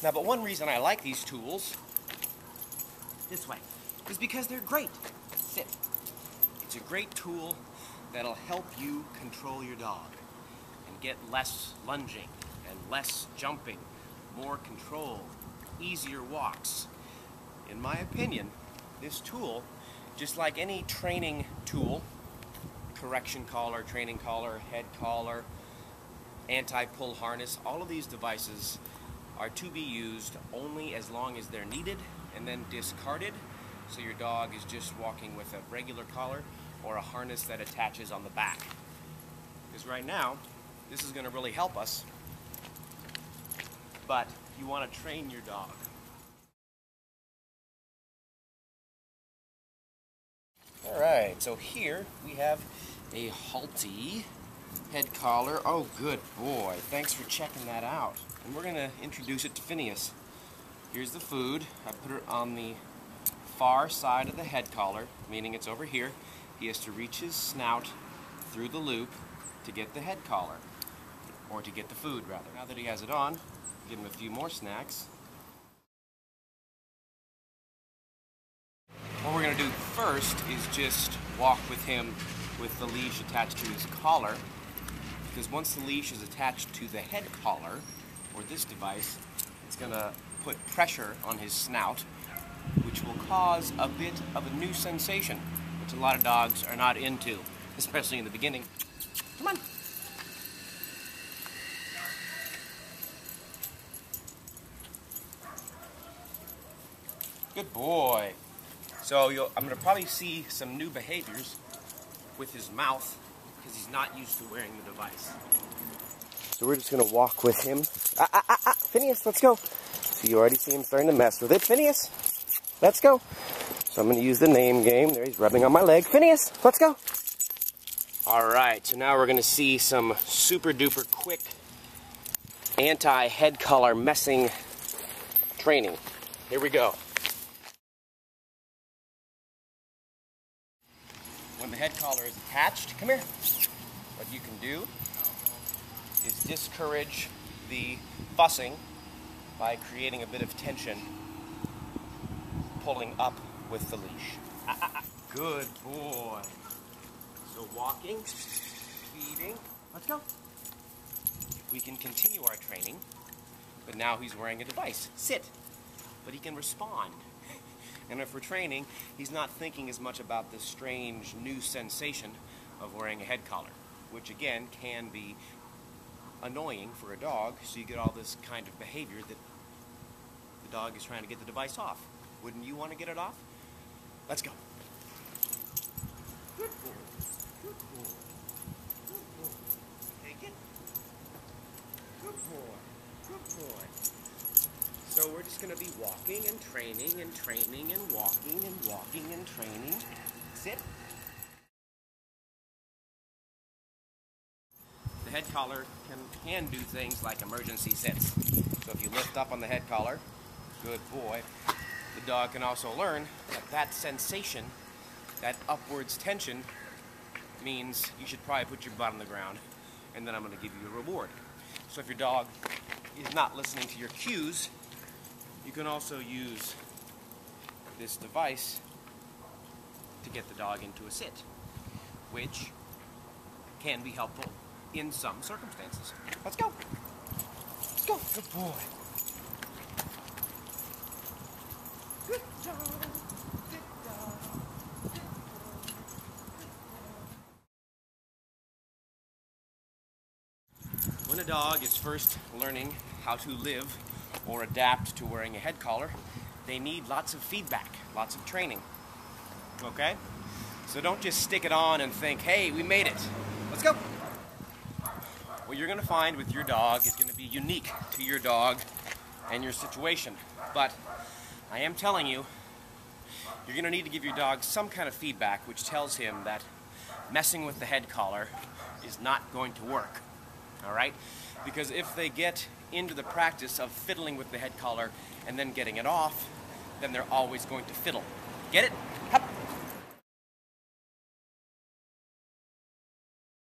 Now, but one reason I like these tools, this way, is because they're great. Sit. It's a great tool that'll help you control your dog and get less lunging and less jumping, more control, easier walks. In my opinion, this tool, just like any training tool, correction collar, training collar, head collar, anti-pull harness, all of these devices are to be used only as long as they're needed and then discarded, so your dog is just walking with a regular collar or a harness that attaches on the back. Because right now, this is going to really help us, but you want to train your dog. Alright, so here we have a Halti head collar. Oh, good boy. Thanks for checking that out. And we're going to introduce it to Phineas. Here's the food. I put it on the far side of the head collar, meaning it's over here. He has to reach his snout through the loop to get the head collar, or to get the food, rather. Now that he has it on, give him a few more snacks. What we're going to do first is just walk with him with the leash attached to his collar, because once the leash is attached to the head collar, or this device, it's going to put pressure on his snout, which will cause a bit of a new sensation, which a lot of dogs are not into, especially in the beginning. Come on. Good boy. So I'm going to probably see some new behaviors with his mouth because he's not used to wearing the device. So we're just going to walk with him. Phineas, let's go. So you already see him starting to mess with it. Phineas, let's go. So I'm going to use the name game. There, he's rubbing on my leg. Phineas, let's go. All right, so now we're going to see some super duper quick anti-head collar messing training. Here we go. When the head collar is attached, come here, what you can do is discourage the fussing by creating a bit of tension, pulling up with the leash. Good boy. So walking, feeding, let's go. We can continue our training, but now he's wearing a device. Sit, but he can respond. And if we're training, he's not thinking as much about this strange new sensation of wearing a head collar, which again can be annoying for a dog, so you get all this kind of behavior that the dog is trying to get the device off. Wouldn't you want to get it off? Let's go. Good boy. Good boy. Good boy. Take it. Good boy. Good boy. So we're just going to be walking and training and training and walking and walking and training. Sit. The head collar can do things like emergency sits. So if you lift up on the head collar, good boy, the dog can also learn that that sensation, that upwards tension, means you should probably put your butt on the ground, and then I'm going to give you a reward. So if your dog is not listening to your cues, you can also use this device to get the dog into a sit, which can be helpful in some circumstances. Let's go. Let's go. Good boy. Good dog. Good dog. Good boy. When a dog is first learning how to live or adapt to wearing a head collar, they need lots of feedback, lots of training. Okay? So don't just stick it on and think, hey, we made it. Let's go. What you're going to find with your dog is going to be unique to your dog and your situation. But I am telling you, you're going to need to give your dog some kind of feedback which tells him that messing with the head collar is not going to work. All right? Because if they get into the practice of fiddling with the head collar and then getting it off, then they're always going to fiddle. Get it?